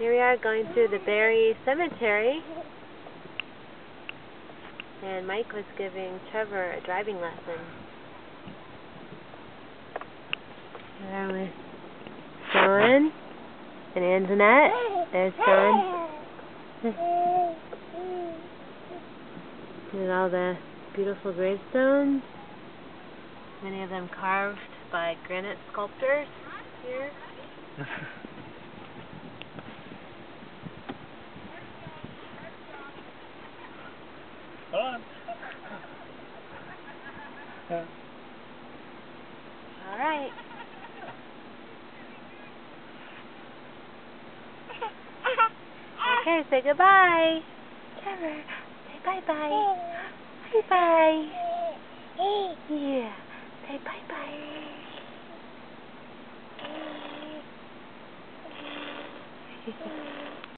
Here we are going through the Berry Cemetery, and Mike was giving Trevor a driving lesson. There with Sean and Anjanette. There's Sean. And all the beautiful gravestones. Many of them carved by granite sculptors here. All right. Okay, say goodbye. Trevor, say bye-bye. Bye-bye. Yeah, say bye-bye.